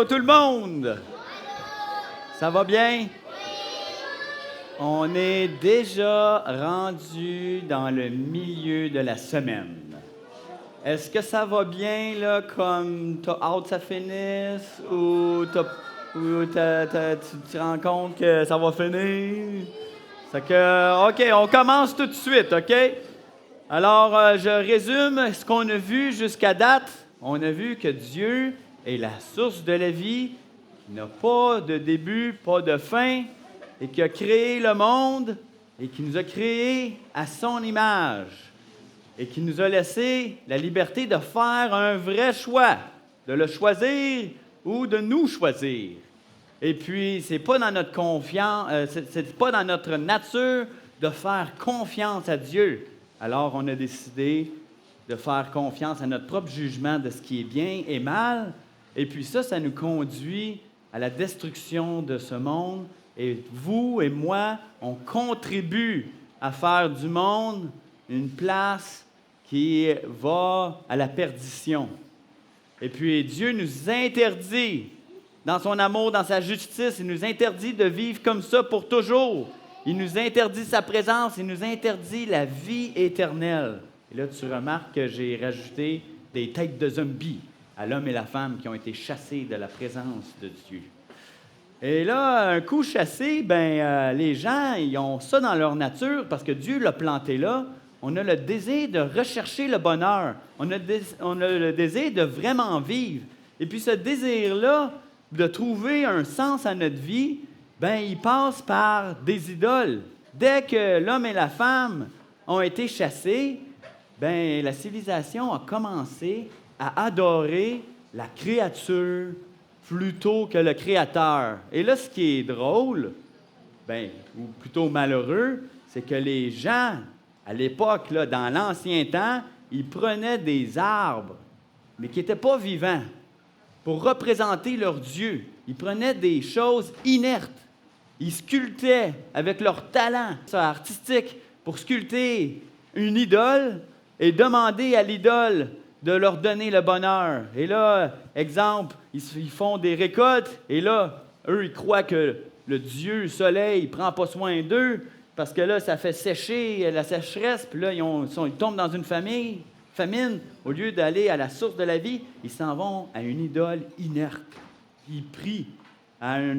allô tout le monde! Ça va bien? On est déjà rendu dans le milieu de la semaine. Est-ce que ça va bien, là, comme t'as hâte que ça finisse ou tu te rends compte que ça va finir? C'est que, OK, on commence tout de suite, OK? Alors, je résume ce qu'on a vu jusqu'à date. On a vu que Dieu est la source de la vie, qui n'a pas de début, pas de fin, et qui a créé le monde et qui nous a créés à son image et qui nous a laissé la liberté de faire un vrai choix, de le choisir ou de nous choisir. Et puis, c'est pas dans notre c'est pas dans notre nature de faire confiance à Dieu. Alors, on a décidé de faire confiance à notre propre jugement de ce qui est bien et mal. Et puis ça nous conduit à la destruction de ce monde. Et vous et moi, on contribue à faire du monde une place qui va à la perdition. Et puis Dieu nous interdit, dans son amour, dans sa justice, il nous interdit de vivre comme ça pour toujours. Il nous interdit sa présence, il nous interdit la vie éternelle. Et là, tu remarques que j'ai rajouté des têtes de zombies à l'homme et la femme qui ont été chassés de la présence de Dieu. Et là, un coup chassé, les gens, ils ont ça dans leur nature parce que Dieu l'a planté là. On a le désir de rechercher le bonheur. On a le désir de vraiment vivre. Et puis ce désir-là, de trouver un sens à notre vie, il passe par des idoles. Dès que l'homme et la femme ont été chassés, la civilisation a commencé à adorer la créature plutôt que le Créateur. Et là, ce qui est drôle, ou plutôt malheureux, c'est que les gens, à l'époque, là, dans l'ancien temps, ils prenaient des arbres, mais qui n'étaient pas vivants, pour représenter leur Dieu. Ils prenaient des choses inertes. Ils sculptaient avec leur talent artistique pour sculpter une idole et demander à l'idole de leur donner le bonheur. Et là, exemple, ils font des récoltes, et là, eux, ils croient que le Dieu soleil ne prend pas soin d'eux, parce que là, ça fait sécher la sécheresse, puis là, ils tombent dans une famine. Au lieu d'aller à la source de la vie, ils s'en vont à une idole inerte. Ils prient à un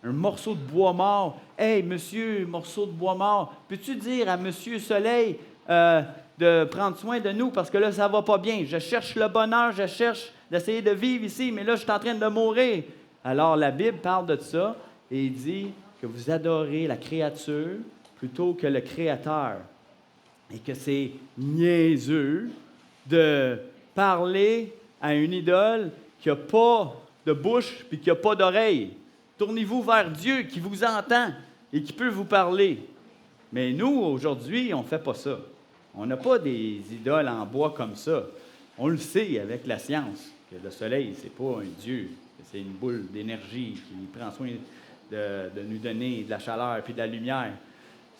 morceau de bois mort. « Hey, monsieur, morceau de bois mort, peux-tu dire à monsieur Soleil de prendre soin de nous parce que là, ça va pas bien. Je cherche le bonheur, je cherche d'essayer de vivre ici, mais là, je suis en train de mourir. » Alors, la Bible parle de ça et il dit que vous adorez la créature plutôt que le Créateur. Et que c'est niaiseux de parler à une idole qui n'a pas de bouche et qui n'a pas d'oreille. Tournez-vous vers Dieu qui vous entend et qui peut vous parler. Mais nous, aujourd'hui, on ne fait pas ça. On n'a pas des idoles en bois comme ça. On le sait avec la science, que le soleil, ce n'est pas un dieu, que c'est une boule d'énergie qui prend soin de nous donner de la chaleur et de la lumière.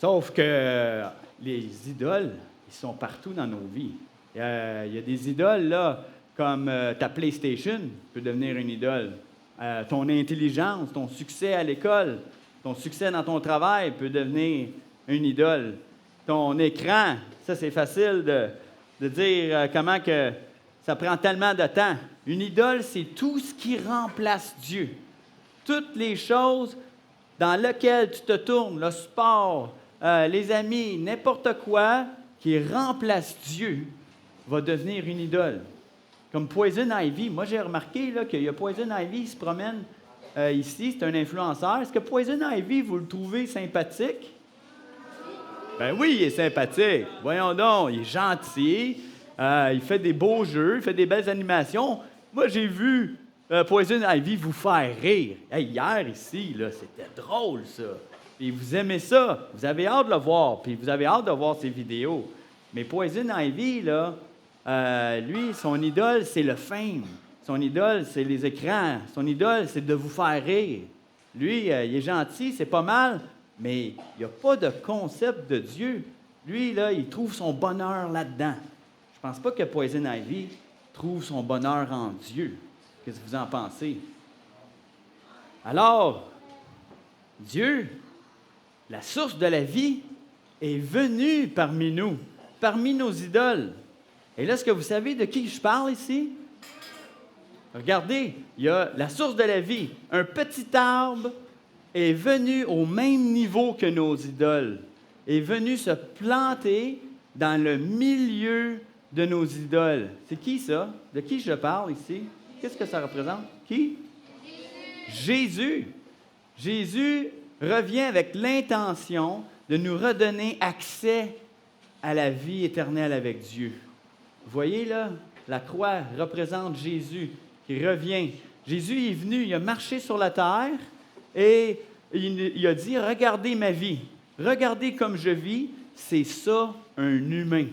Sauf que les idoles, ils sont partout dans nos vies. Il y a des idoles, là, comme ta PlayStation peut devenir une idole. Ton intelligence, ton succès à l'école, ton succès dans ton travail peut devenir une idole. Ton écran, ça c'est facile de dire comment que ça prend tellement de temps. Une idole, c'est tout ce qui remplace Dieu. Toutes les choses dans lesquelles tu te tournes, le sport, les amis, n'importe quoi qui remplace Dieu va devenir une idole. Comme Poison Ivy. Moi, j'ai remarqué là, qu'il y a Poison Ivy qui se promène ici. C'est un influenceur. Est-ce que Poison Ivy, vous le trouvez sympathique? Ben oui, il est sympathique. Voyons donc, il est gentil. Il fait des beaux jeux, il fait des belles animations. Moi, j'ai vu Poison Ivy vous faire rire. Hey, hier, ici, là, c'était drôle, ça. Puis vous aimez ça. Vous avez hâte de le voir. Puis vous avez hâte de voir ses vidéos. Mais Poison Ivy, là, lui, son idole, c'est le fame. Son idole, c'est les écrans. Son idole, c'est de vous faire rire. Lui, il est gentil, c'est pas mal, mais il n'y a pas de concept de Dieu. Lui, là, il trouve son bonheur là-dedans. Je ne pense pas que Poison Ivy trouve son bonheur en Dieu. Qu'est-ce que vous en pensez? Alors, Dieu, la source de la vie, est venu parmi nous, parmi nos idoles. Et là, est-ce que vous savez de qui je parle ici? Regardez, il y a la source de la vie. Un petit arbre est venu au même niveau que nos idoles, est venu se planter dans le milieu de nos idoles. C'est qui ça? De qui je parle ici? Qu'est-ce que ça représente? Qui? Jésus. Jésus revient avec l'intention de nous redonner accès à la vie éternelle avec Dieu. Vous voyez là, la croix représente Jésus qui revient. Jésus est venu, il a marché sur la terre et il a dit, regardez ma vie, regardez comme je vis, c'est ça un humain.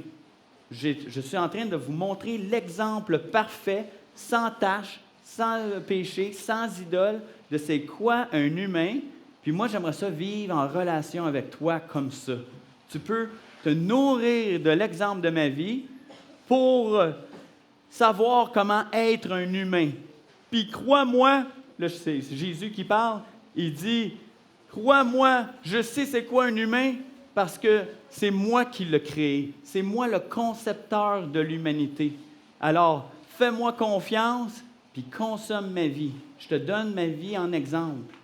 Je suis en train de vous montrer l'exemple parfait, sans tache, sans péché, sans idole, de c'est quoi un humain. Puis moi, j'aimerais ça vivre en relation avec toi comme ça. Tu peux te nourrir de l'exemple de ma vie pour savoir comment être un humain. Puis crois-moi, là c'est Jésus qui parle, il dit, crois-moi, je sais c'est quoi un humain parce que c'est moi qui l'ai créé. C'est moi le concepteur de l'humanité. Alors, fais-moi confiance, puis consomme ma vie. Je te donne ma vie en exemple.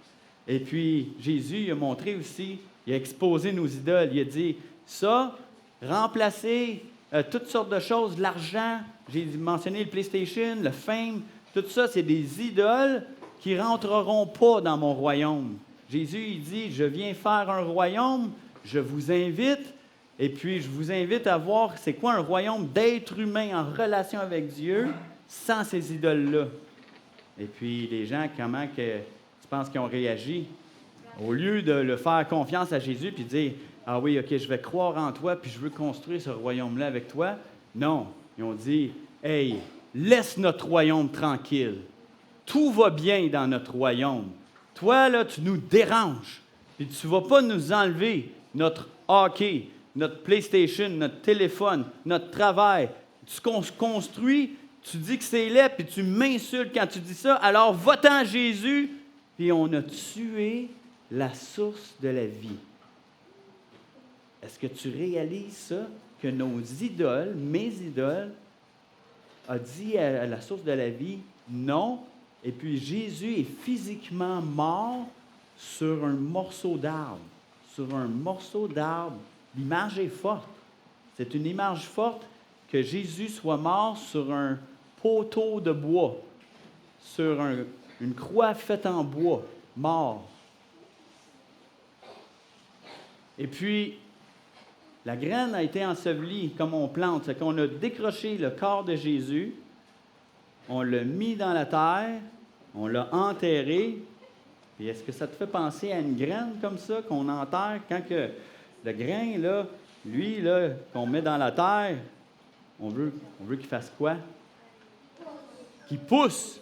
Et puis, Jésus il a montré aussi, il a exposé nos idoles. Il a dit, ça, remplacer toutes sortes de choses, l'argent, j'ai mentionné le PlayStation, le fame, tout ça, c'est des idoles qui ne rentreront pas dans mon royaume. Jésus, il dit, je viens faire un royaume, je vous invite, et puis je vous invite à voir c'est quoi un royaume d'êtres humains en relation avec Dieu sans ces idoles-là. Et puis, les gens, comment que tu penses qu'ils ont réagi? Au lieu de le faire confiance à Jésus puis dire, ah oui, OK, je vais croire en toi puis je veux construire ce royaume-là avec toi. Non, ils ont dit, hey, laisse notre royaume tranquille. Tout va bien dans notre royaume. Toi, là, tu nous déranges. Puis tu ne vas pas nous enlever notre hockey, notre PlayStation, notre téléphone, notre travail. Tu construis, tu dis que c'est laid, puis tu m'insultes quand tu dis ça. Alors, va-t'en Jésus. Puis on a tué la source de la vie. Est-ce que tu réalises ça? Que nos idoles, mes idoles, a dit à la source de la vie, non. Et puis Jésus est physiquement mort sur un morceau d'arbre. Sur un morceau d'arbre. L'image est forte. C'est une image forte que Jésus soit mort sur un poteau de bois, sur une croix faite en bois, mort. Et puis, la graine a été ensevelie comme on plante. C'est qu'on a décroché le corps de Jésus, on l'a mis dans la terre, on l'a enterré. Et est-ce que ça te fait penser à une graine comme ça qu'on enterre quand que le grain, là, lui, là, qu'on met dans la terre, on veut qu'il fasse quoi? Qu'il pousse.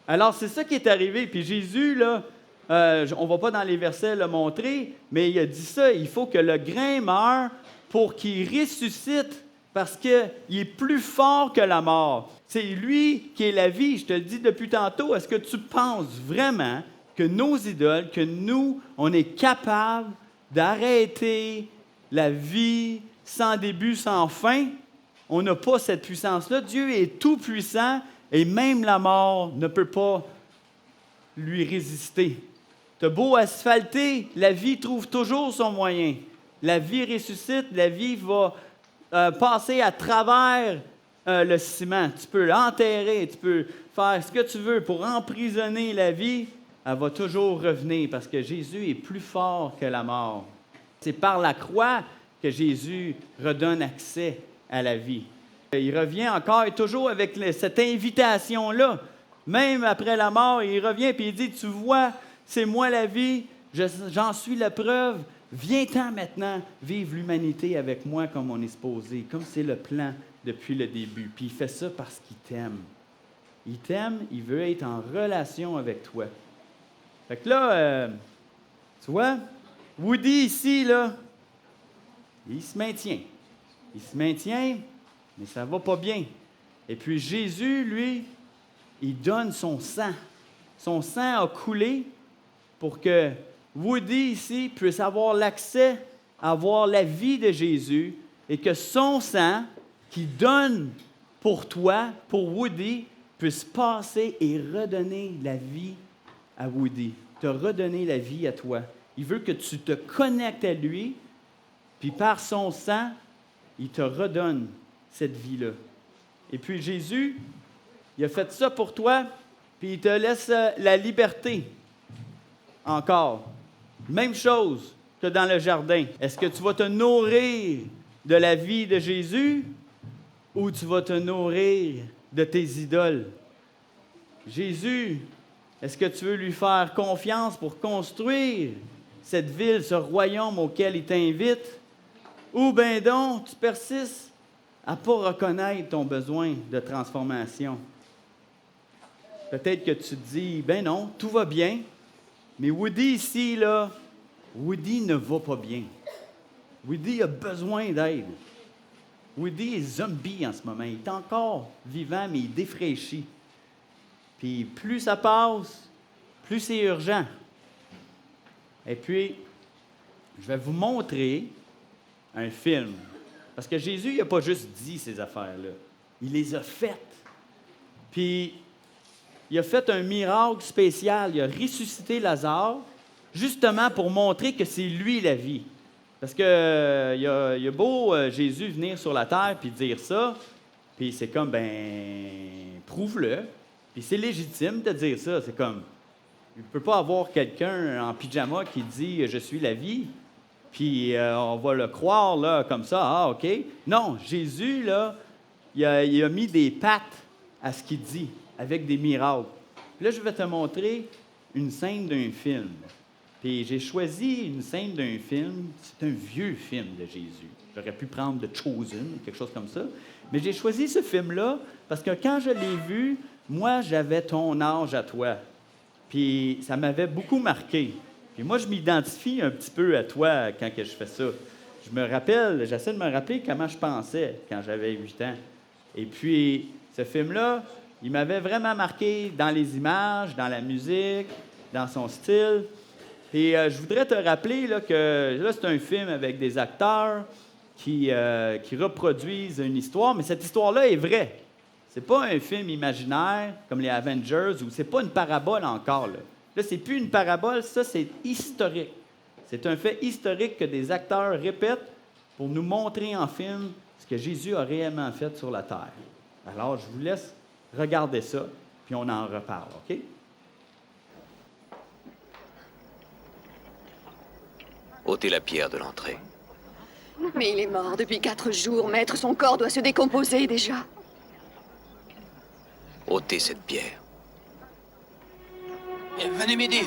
Alors, c'est ça qui est arrivé. Puis Jésus, là, on ne va pas dans les versets le montrer, mais il a dit ça, il faut que le grain meure pour qu'il ressuscite, parce qu'il est plus fort que la mort. C'est lui qui est la vie. Je te le dis depuis tantôt, est-ce que tu penses vraiment que nos idoles, que nous, on est capable d'arrêter la vie sans début, sans fin? On n'a pas cette puissance-là. Dieu est tout-puissant et même la mort ne peut pas lui résister. T'as beau asphalter, la vie trouve toujours son moyen. La vie ressuscite, la vie va passer à travers le ciment. Tu peux l'enterrer, tu peux faire ce que tu veux pour emprisonner la vie. Elle va toujours revenir parce que Jésus est plus fort que la mort. C'est par la croix que Jésus redonne accès à la vie. Il revient encore et toujours avec cette invitation-là. Même après la mort, il revient et il dit, tu vois, c'est moi la vie, j'en suis la preuve. Viens-t'en maintenant vivre l'humanité avec moi comme on est supposé, comme c'est le plan depuis le début. Puis il fait ça parce qu'il t'aime. Il t'aime, il veut être en relation avec toi. Fait que là, tu vois, Woody ici, là, il se maintient. Il se maintient, mais ça va pas bien. Et puis Jésus, lui, il donne son sang. Son sang a coulé pour que Woody ici puisse avoir l'accès à voir la vie de Jésus et que son sang qui donne pour toi, pour Woody, puisse passer et redonner la vie à Woody, te redonner la vie à toi. Il veut que tu te connectes à lui, puis par son sang, il te redonne cette vie-là. Et puis Jésus, il a fait ça pour toi, puis il te laisse la liberté. Encore. Même chose que dans le jardin. Est-ce que tu vas te nourrir de la vie de Jésus ou tu vas te nourrir de tes idoles? Jésus, est-ce que tu veux lui faire confiance pour construire cette ville, ce royaume auquel il t'invite? Ou bien donc, tu persistes à ne pas reconnaître ton besoin de transformation? Peut-être que tu te dis, ben non, tout va bien, mais Woody ici, là, Woody ne va pas bien. Woody a besoin d'aide. Woody est zombie en ce moment. Il est encore vivant, mais il défraîchit. Puis plus ça passe, plus c'est urgent. Et puis, je vais vous montrer un film. Parce que Jésus, il n'a pas juste dit ces affaires-là. Il les a faites. Puis, il a fait un miracle spécial. Il a ressuscité Lazare, justement pour montrer que c'est lui la vie. Parce que il y a beau Jésus venir sur la terre puis dire ça, puis c'est comme, ben, prouve-le. Puis c'est légitime de dire ça. C'est comme, il ne peut pas avoir quelqu'un en pyjama qui dit « Je suis la vie », puis on va le croire là, comme ça, ah, OK. Non, Jésus, là, il a mis des pattes à ce qu'il dit, avec des miracles. Puis là, je vais te montrer une scène d'un film. Puis j'ai choisi une scène d'un film, c'est un vieux film de Jésus. J'aurais pu prendre The Chosen, quelque chose comme ça. Mais j'ai choisi ce film-là parce que quand je l'ai vu, moi, j'avais ton âge à toi. Puis ça m'avait beaucoup marqué. Puis moi, je m'identifie un petit peu à toi quand que je fais ça. J'essaie de me rappeler comment je pensais quand j'avais 8 ans. Et puis, ce film-là, il m'avait vraiment marqué dans les images, dans la musique, dans son style. Et je voudrais te rappeler là, que là, c'est un film avec des acteurs qui reproduisent une histoire, mais cette histoire-là est vraie. C'est pas un film imaginaire comme les Avengers ou c'est pas une parabole encore. Là, c'est plus une parabole, ça, c'est historique. C'est un fait historique que des acteurs répètent pour nous montrer en film ce que Jésus a réellement fait sur la terre. Alors, je vous laisse regarder ça, puis on en reparle, OK? Ôtez la pierre de l'entrée. Mais il est mort depuis 4 jours, maître. Son corps doit se décomposer déjà. Ôtez cette pierre. Venez m'aider.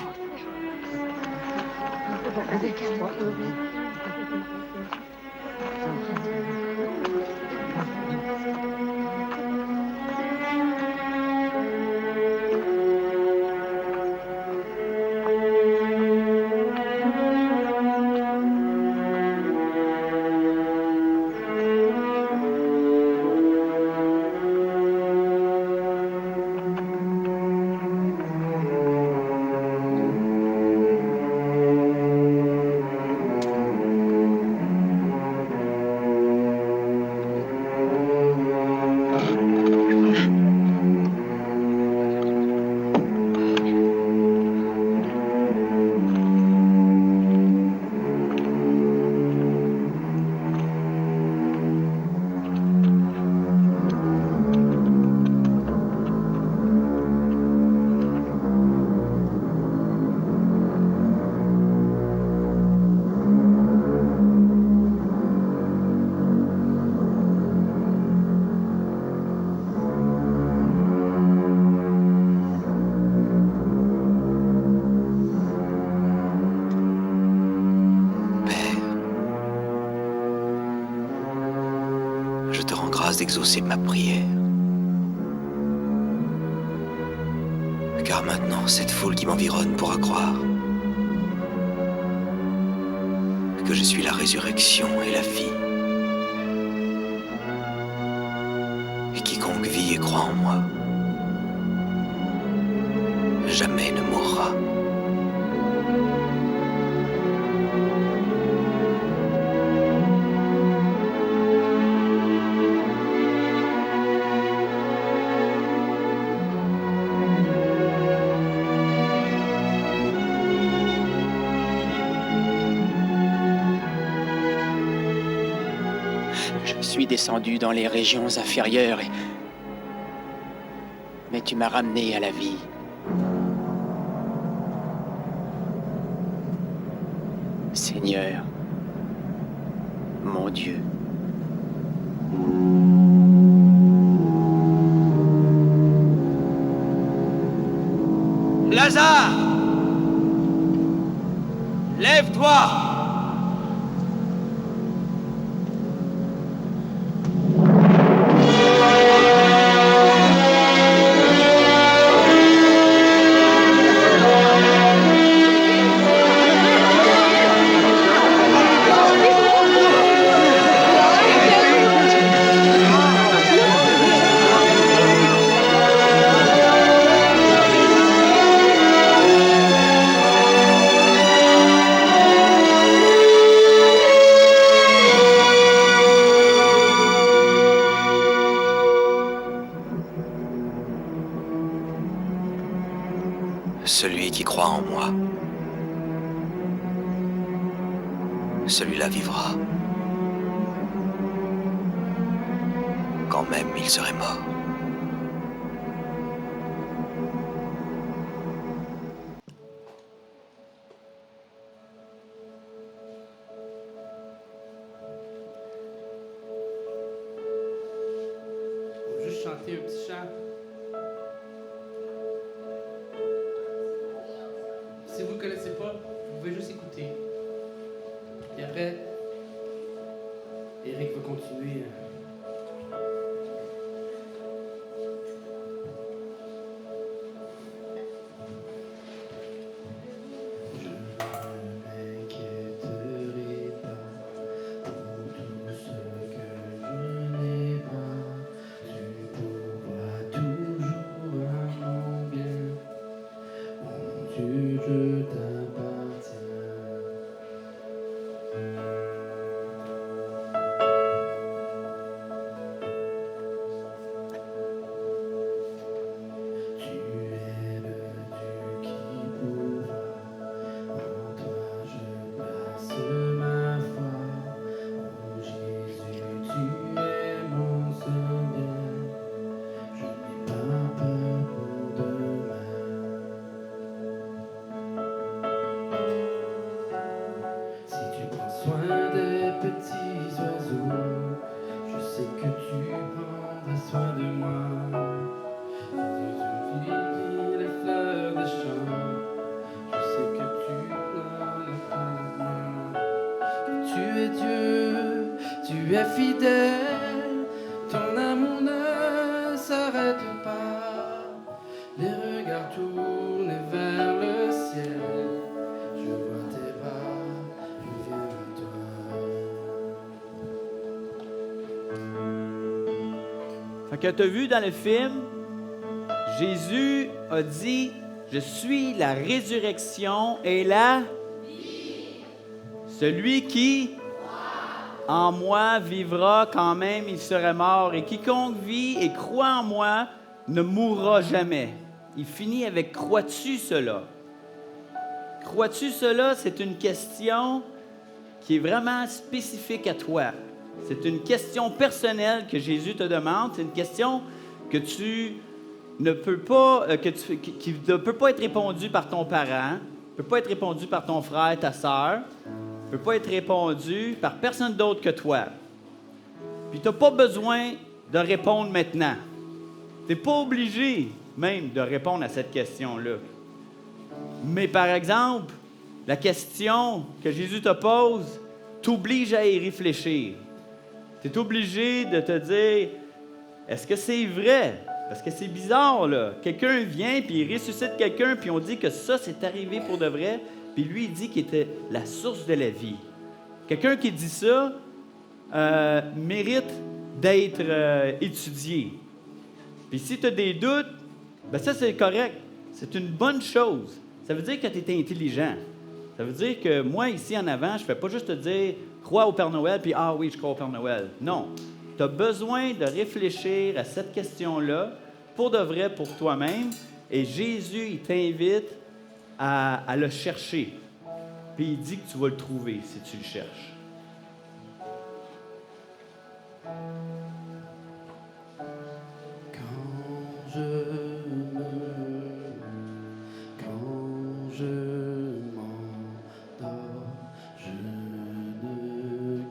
D'exaucer ma prière. Car maintenant, cette foule qui m'environne pourra croire que je suis la résurrection et la vie. Et quiconque vit et croit en moi, jamais ne mourra. Je suis descendu dans les régions inférieures mais tu m'as ramené à la vie. Seigneur, mon Dieu. Lazare! Lève-toi! Celui qui croit en moi, celui-là vivra, quand même il serait mort. On va juste chanter un petit chant. Si vous ne le connaissez pas, vous pouvez juste écouter. Et après, Eric va continuer. Je ne m'inquiéterai pas pour tout ce que je n'ai pas. Tu pourras toujours à mon bien. Mon Dieu, je t'appartiens. Tu es le Dieu qui pourra. En toi je place ma foi. Oh Jésus, tu es mon seul bien. Je n'ai pas peur pour demain. Si tu prends soin des petits oiseaux, je sais que tu prendras soin de moi. Si tu vis les fleurs des champs, je sais que tu prends soin de moi. Tu es Dieu, tu es fidèle, ton amour ne s'arrête pas. Les regards tournés vers le ciel. Je vois tes bras, je viens à toi. Fait que tu as vu dans le film, Jésus a dit, « Je suis la résurrection et la vie. Celui qui en moi vivra quand même, il serait mort. Et quiconque vit et croit en moi ne mourra jamais. » Il finit avec « Crois-tu cela? » Crois-tu cela? C'est une question qui est vraiment spécifique à toi. C'est une question personnelle que Jésus te demande. C'est une question que tu ne peux pas, qui ne peut pas être répondue par ton parent, ne peut pas être répondue par ton frère, ta sœur, ne peut pas être répondue par personne d'autre que toi. Puis tu n'as pas besoin de répondre maintenant. Tu n'es pas obligé même de répondre à cette question-là. Mais par exemple, la question que Jésus te pose t'oblige à y réfléchir. Tu es obligé de te dire, est-ce que c'est vrai? Parce que c'est bizarre, là. Quelqu'un vient, puis il ressuscite quelqu'un, puis on dit que ça, c'est arrivé pour de vrai, puis lui, il dit qu'il était la source de la vie. Quelqu'un qui dit ça mérite d'être étudié. Puis si tu as des doutes, ben ça, c'est correct. C'est une bonne chose. Ça veut dire que tu es intelligent. Ça veut dire que moi, ici en avant, je ne fais pas juste te dire « crois au Père Noël », puis « ah oui, je crois au Père Noël ». Non. Tu as besoin de réfléchir à cette question-là pour de vrai, pour toi-même. Et Jésus, il t'invite à le chercher. Puis il dit que tu vas le trouver si tu le cherches.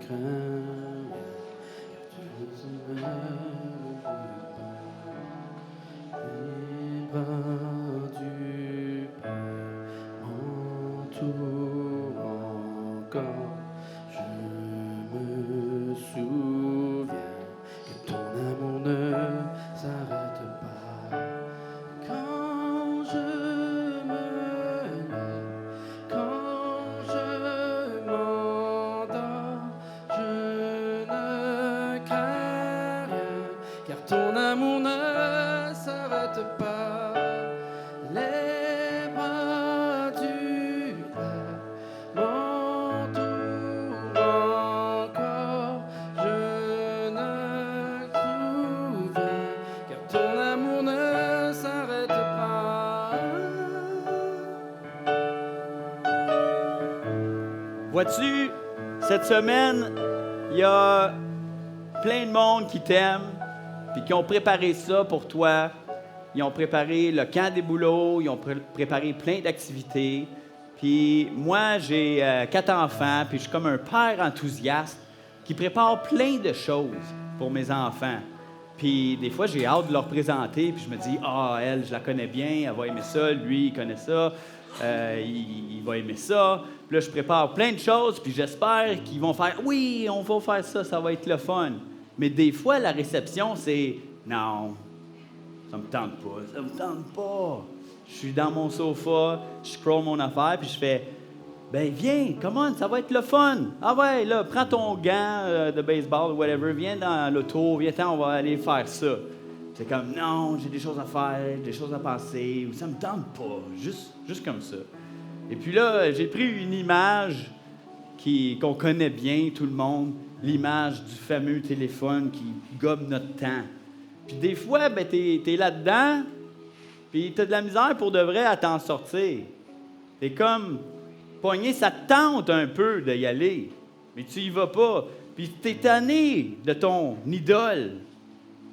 crains rien, car tu ne me pas. Les bras du Père m'entourent encore. Je me souviens que ton amour ne s'arrête pas. Quand je me lève, quand je m'endors, je ne crains rien, car ton amour ne s'arrête pas. Les bras du Père m'entourent encore. Je ne souviens, car ton amour ne s'arrête pas. Vois-tu, cette semaine, il y a plein de monde qui t'aiment, puis qui ont préparé ça pour toi. Ils ont préparé le camp des boulots, ils ont préparé plein d'activités. Puis moi, j'ai 4 enfants, puis je suis comme un père enthousiaste qui prépare plein de choses pour mes enfants. Puis des fois, j'ai hâte de leur présenter, puis je me dis, ah, elle, je la connais bien, elle va aimer ça, lui, il connaît ça, il va aimer ça. Puis là, je prépare plein de choses, puis j'espère qu'ils vont faire, oui, on va faire ça, ça va être le fun. Mais des fois, la réception, c'est, non, ça me tente pas, ça me tente pas. Je suis dans mon sofa, je scroll mon affaire, puis je fais, ben viens, come on, ça va être le fun. Ah ouais, là, prends ton gant de baseball ou whatever, viens dans l'auto, viens-t'en, on va aller faire ça. C'est comme, non, j'ai des choses à faire, des choses à penser, ou ça me tente pas, juste comme ça. Et puis là, j'ai pris une image qu'on connaît bien, tout le monde, l'image du fameux téléphone qui gobe notre temps. Puis des fois, ben, t'es là-dedans, puis t'as de la misère pour de vrai à t'en sortir. T'es comme pogné, ça te tente un peu d'y aller, mais tu y vas pas. Puis t'es tanné de ton idole,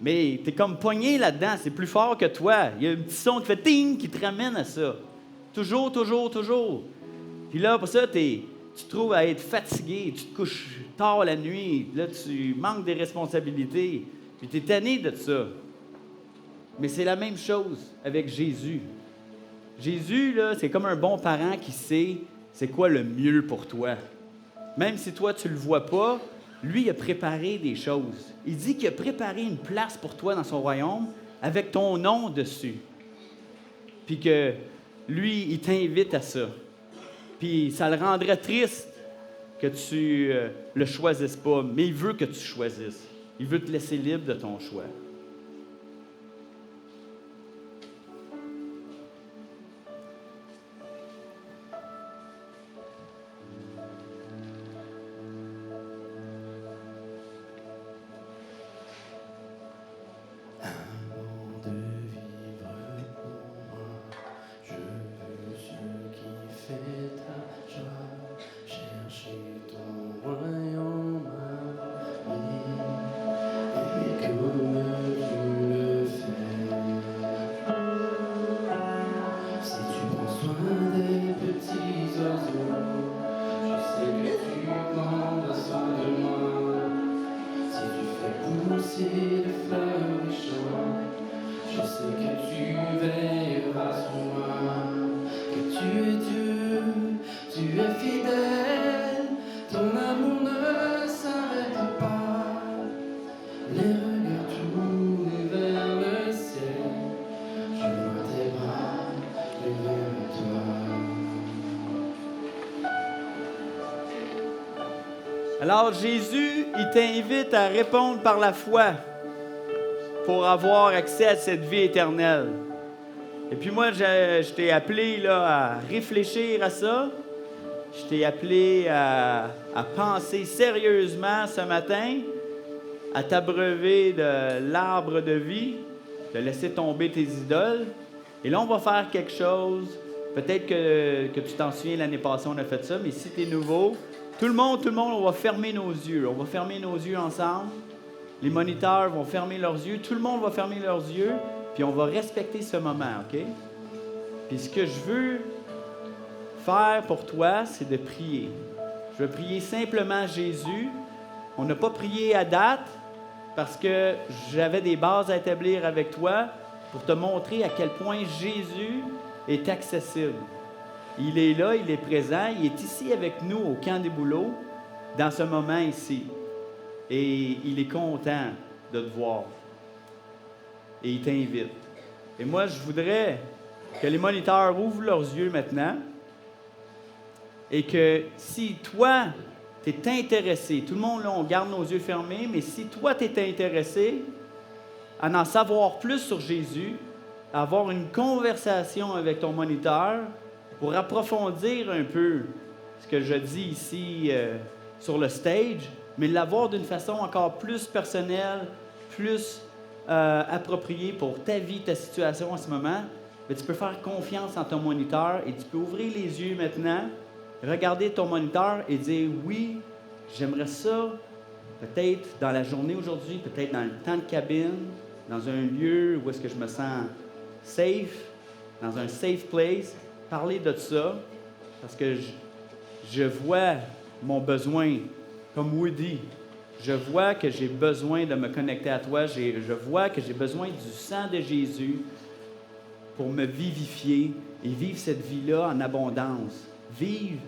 mais t'es comme pogné là-dedans, c'est plus fort que toi. Il y a un petit son qui fait ting qui te ramène à ça. Toujours, toujours, toujours. Puis là, pour ça, tu te trouves à être fatigué, tu te couches tard la nuit, là, tu manques des responsabilités, puis tu es tanné de ça. Mais c'est la même chose avec Jésus. Jésus, là, c'est comme un bon parent qui sait c'est quoi le mieux pour toi. Même si toi, tu le vois pas, lui, il a préparé des choses. Il dit qu'il a préparé une place pour toi dans son royaume avec ton nom dessus. Puis que lui, il t'invite à ça. Puis ça le rendrait triste que tu le choisisses pas, mais il veut que tu choisisses. Il veut te laisser libre de ton choix. De vivre pour moi, je veux ce qui fait ta joie, chercher ton royaume à vie, et comme tu le fais. Si tu prends soin des petits oiseaux, je sais que tu prendras soin de moi. Si tu fais pousser les fleurs des champs, je sais que tu veilleras sur moi, que tu es Dieu, tu es fidèle, ton amour ne s'arrête pas. Les regards tournés vers le ciel, je vois tes bras levés vers toi. Alors Jésus, il t'invite à répondre par la foi pour avoir accès à cette vie éternelle. Et puis moi, je t'ai appelé là, à réfléchir à ça. Je t'ai appelé à penser sérieusement ce matin, à t'abreuver de l'arbre de vie, de laisser tomber tes idoles. Et là, on va faire quelque chose. Peut-être que tu t'en souviens, l'année passée, on a fait ça, mais si tu es nouveau, tout le monde, on va fermer nos yeux. On va fermer nos yeux ensemble. Les moniteurs vont fermer leurs yeux. Tout le monde va fermer leurs yeux. Puis on va respecter ce moment, OK? Puis ce que je veux faire pour toi, c'est de prier. Je veux prier simplement Jésus On n'a pas prié à date parce que j'avais des bases à établir avec toi pour te montrer à quel point Jésus est accessible. Il est là, il est présent, il est ici avec nous au Camp des Bouleaux, dans ce moment ici. Et il est content de te voir. Et il t'invite. Et moi, je voudrais que les moniteurs ouvrent leurs yeux maintenant et que si toi, tu es intéressé, tout le monde, là, on garde nos yeux fermés, mais si toi, tu es intéressé à en savoir plus sur Jésus, à avoir une conversation avec ton moniteur pour approfondir un peu ce que je dis ici sur le stage, mais l'avoir d'une façon encore plus personnelle, plus appropriée pour ta vie, ta situation en ce moment, mais tu peux faire confiance en ton moniteur et tu peux ouvrir les yeux maintenant, regarder ton moniteur et dire « Oui, j'aimerais ça, peut-être dans la journée aujourd'hui, peut-être dans le temps de cabine, dans un lieu où est-ce que je me sens safe, dans un safe place, parler de ça, parce que je vois mon besoin, comme Woody. Je vois que j'ai besoin de me connecter à toi. Je vois que j'ai besoin du sang de Jésus pour me vivifier et vivre cette vie-là en abondance. Vivre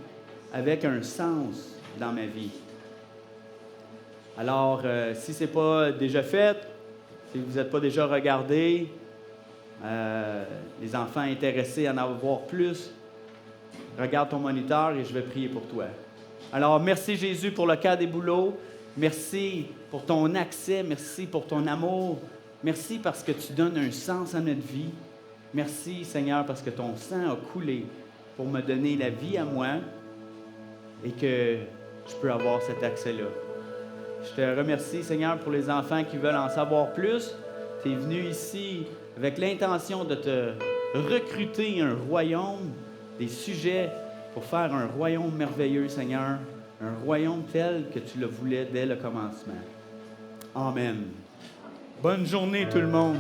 avec un sens dans ma vie. Alors, si ce n'est pas déjà fait, si vous n'êtes pas déjà regardé, les enfants intéressés à en avoir plus, regarde ton moniteur et je vais prier pour toi. Alors, merci Jésus pour le Camp des Bouleaux. Merci pour ton accès. Merci pour ton amour. Merci parce que tu donnes un sens à notre vie. Merci Seigneur parce que ton sang a coulé pour me donner la vie à moi et que je peux avoir cet accès-là. Je te remercie Seigneur pour les enfants qui veulent en savoir plus. Tu es venu ici avec l'intention de te recruter un royaume, des sujets pour faire un royaume merveilleux, Seigneur, un royaume tel que tu le voulais dès le commencement. Amen. Bonne journée tout le monde.